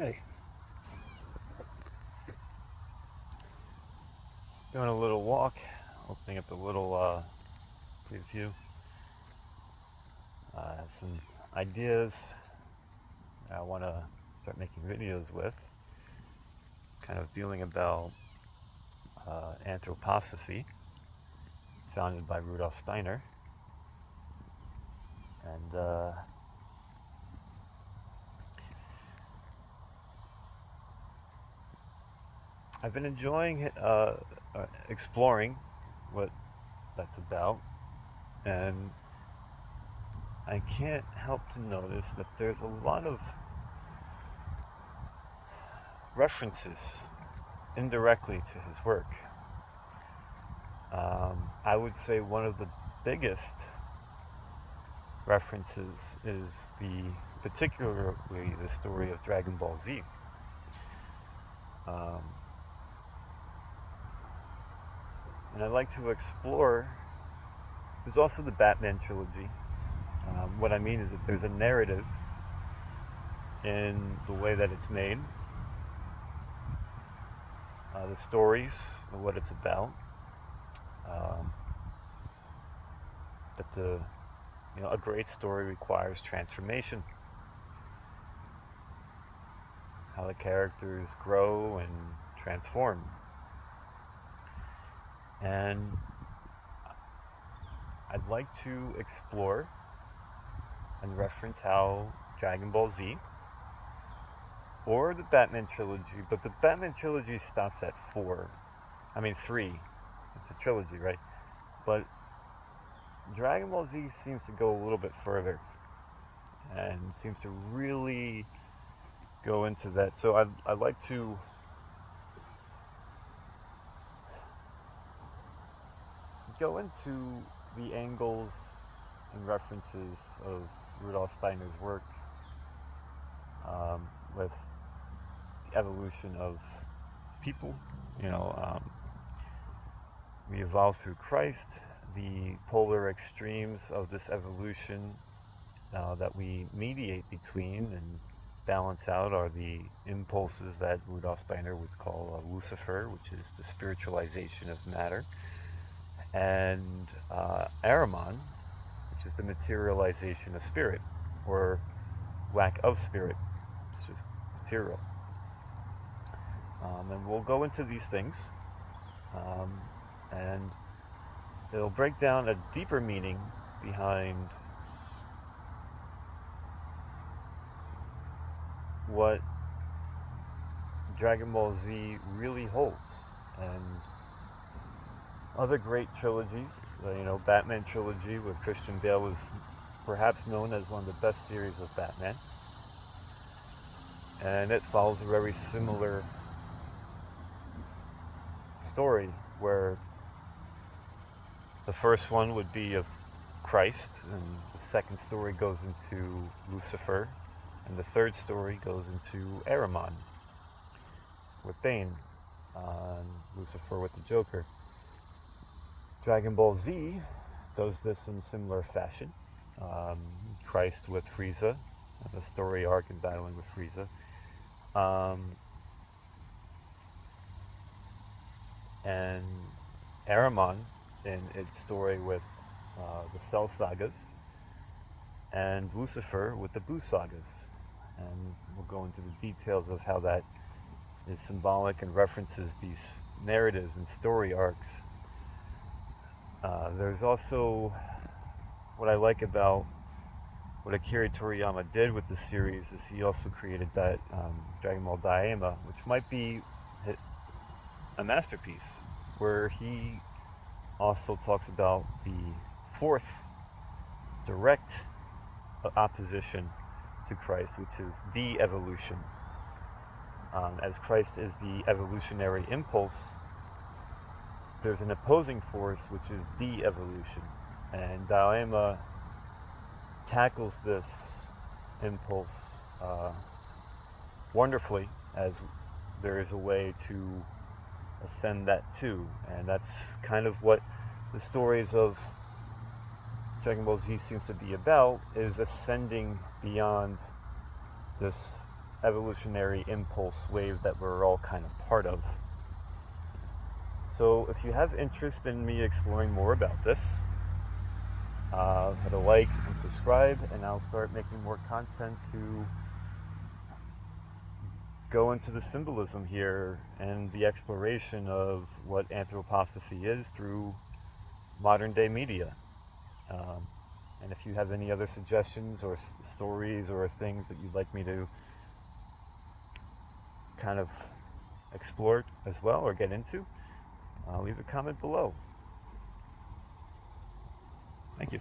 Hey, doing a little walk, opening up a little preview. Some ideas I want to start making videos with, kind of dealing about Anthroposophy, founded by Rudolf Steiner. And I've been enjoying exploring what that's about. And I can't help to notice that there's a lot of references indirectly to his work. I would say one of the biggest references is particularly the story of Dragon Ball Z. Um, and I'd like to explore, there's also the Batman trilogy. What I mean is that there's a narrative in the way that it's made, the stories, and what it's about. Um, that a great story requires transformation. How the characters grow and transform. And I'd like to explore and reference how Dragon Ball Z or the Batman trilogy, but the Batman trilogy stops at 3. It's a trilogy, right? But Dragon Ball Z seems to go a little bit further and seems to really go into that. So I'd like to go into the angles and references of Rudolf Steiner's work with the evolution of people. We evolve through Christ, the polar extremes of this evolution that we mediate between and balance out are the impulses that Rudolf Steiner would call Lucifer, which is the spiritualization of matter, and Ahriman, which is the materialization of spirit, or lack of spirit. It's just material. And we'll go into these things, and it'll break down a deeper meaning behind what Dragon Ball Z really holds. And other great trilogies, Batman trilogy with Christian Bale was perhaps known as one of the best series of Batman. And it follows a very similar story where the first one would be of Christ, and the second story goes into Lucifer, and the third story goes into Ahriman with Bane, and Lucifer with the Joker. Dragon Ball Z does this in similar fashion. Christ with Frieza, the story arc and battling with Frieza. And Ahriman in its story with the Cell Sagas, and Lucifer with the Buu Sagas. And we'll go into the details of how that is symbolic and references these narratives and story arcs. There's also what I like about what Akira Toriyama did with the series is he also created that Dragon Ball Daima, which might be a masterpiece, where he also talks about the fourth direct opposition to Christ, which is de-evolution. As Christ is the evolutionary impulse, there's an opposing force which is de-evolution. And Daima tackles this impulse wonderfully, as there is a way to ascend that too. And that's kind of what the stories of Dragon Ball Z seems to be about, is ascending beyond this evolutionary impulse wave that we're all kind of part of. So if you have interest in me exploring more about this, hit a like and subscribe, and I'll start making more content to go into the symbolism here and the exploration of what anthroposophy is through modern day media. And if you have any other suggestions or stories or things that you'd like me to kind of explore as well or get into, leave a comment below. Thank you.